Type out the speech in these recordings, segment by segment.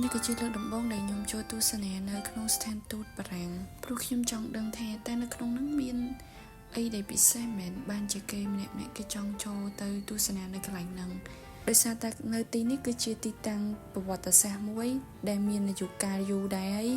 នេះគឺជាលើកដំបូងដែលខ្ញុំចូលទស្សនានៅក្នុងស្ថានទូតបារាំងព្រោះខ្ញុំចង់ដឹងថាតែនៅក្នុងនោះមានអីដែលពិសេសមែនបានជាគេម្នាក់គេចង់ចូលទៅទស្សនានៅកន្លែងហ្នឹងដោយសារតែនៅទីនេះគឺជាទីតាំងប្រវត្តិសាស្ត្រមួយដែលមានអាយុកាលយូរដែរហើយ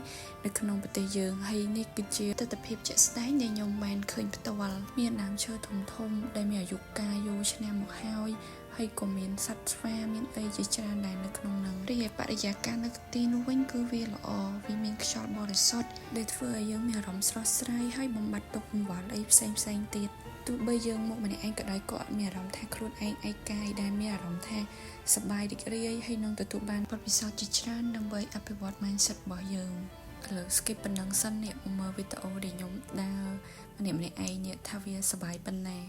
នៅក្នុងប្រទេសយើងហើយនេះគឺជាទស្សនវិជ្ជាជាក់ស្ដែងដែលខ្ញុំបានឃើញផ្ទាល់មានដើមឈើធំដែលមានអាយុកាលយូរឆ្នាំមកហើយក៏មានសត្វស្វាមានអីជាច្រើនដែរនៅក្នុងហ្នឹងរីឯបរិយាកាសនៅទីនោះវិញគឺវាល្អវាមានខ្យល់បរិសុទ្ធដែលធ្វើឲ្យយើងមានអារម្មណ៍ស្រស់ស្រាយហើយបំបត្តិទុក្ខកង្វល់អីផ្សេងទៀតទោះបីយើងមកម្នាក់ឯងក៏ដោយក៏អត់មានអារម្មណ៍ថាខ្លួនឯងឯកាយដែលមានអារម្មណ៍ថាសប្បាយរីករាយហើយនឹងទទួលបានបទពិសោធន៍ជាច្រើនដើម្បីអភិវឌ្ឍ mindset របស់យើងឥឡូវ skip ប៉ុណ្ណឹងសិននេះមើលវីដេអូដែលខ្ញុំដើរម្នាក់ឯងនេះថាវាសប្បាយប៉ុណ្ណា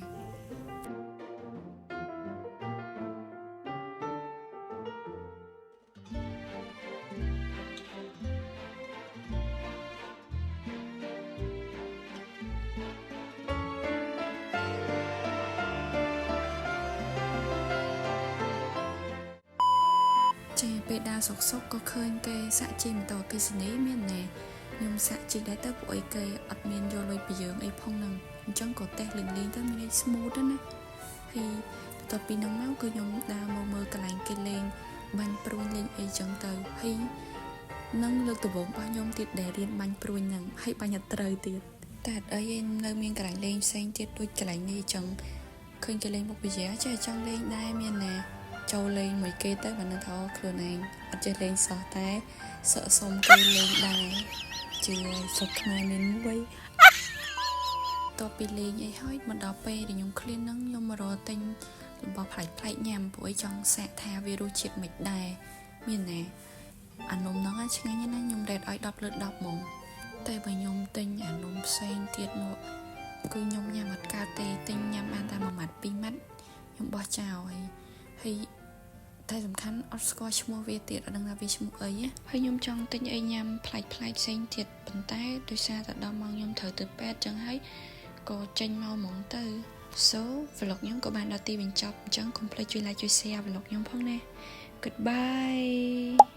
ចេះពេលដើរសុកក៏ឃើញគេសាក់ជិះម៉ូតូអគ្គិសនីមានណែខ្ញុំសាក់ជិះដែរទៅពួកអីគេអត់មានយកលុយពីយើងអីផងហ្នឹងអញ្ចឹងក៏តេះលេងទៅមាន smooth ណាហើយបន្ទាប់ពីហ្នឹងមកគឺខ្ញុំដើរមើលកន្លែងគេលេងបាញ់ព្រួញលេងអីចឹងទៅហើយនឹងលើកដំបូងរបស់ខ្ញុំទៀតដែលរៀនបាញ់ព្រួញហ្នឹងហើយបាញ់អត់ត្រូវទៀតតែអត់អីឯងនៅមានកន្លែងលេងផ្សេងទៀតដូចកន្លែងនេះចឹងឃើញគេលេងមុខវិជ្ជាចេះចង់លេងដែរមានណាចូលលេងមួយគេទៅបាននឹងថាខ្លួនឯងអត់ចេះលេងសោះតែស័កសុំគេលេងដែរជឿឲ្យសុខខ្មែរមានមួយតទៅពីលេងអីហើយមកដល់ពេលដែលខ្ញុំឃ្លានហ្នឹងខ្ញុំមករកទិញរបស់ប្លែកញ៉ាំព្រោះចង់សាកថាវារសជាតិមិនដែរមានណាអានំហ្នឹងឆ្ងាញ់ណាស់ខ្ញុំរ៉េតឲ្យ10លើ10ហ្មងតែបើខ្ញុំទិញអានំផ្សេងទៀតនោះគឺខ្ញុំញ៉ាំអត់កើតទេទិញញ៉ាំបានតែ1ម៉ាត់2ម៉ាត់ខ្ញុំបោះចោលហើយតែសំខាន់អត់ស្គាល់ឈ្មោះវាទៀតអត់ដឹងថាវាឈ្មោះអីហើយខ្ញុំចង់ទិញអីញ៉ាំប្លែកផ្សេងទៀតប៉ុន្តែដោយសារតែដល់ម៉ោងខ្ញុំត្រូវទៅពេទ្យចឹងហើយក៏ចេញមកហ្មងទៅ So vlog ខ្ញុំក៏បានដល់ទីបញ្ចប់អញ្ចឹងកុំភ្លេចជួយ like ជួយ share vlog ខ្ញុំផងណា Goodbye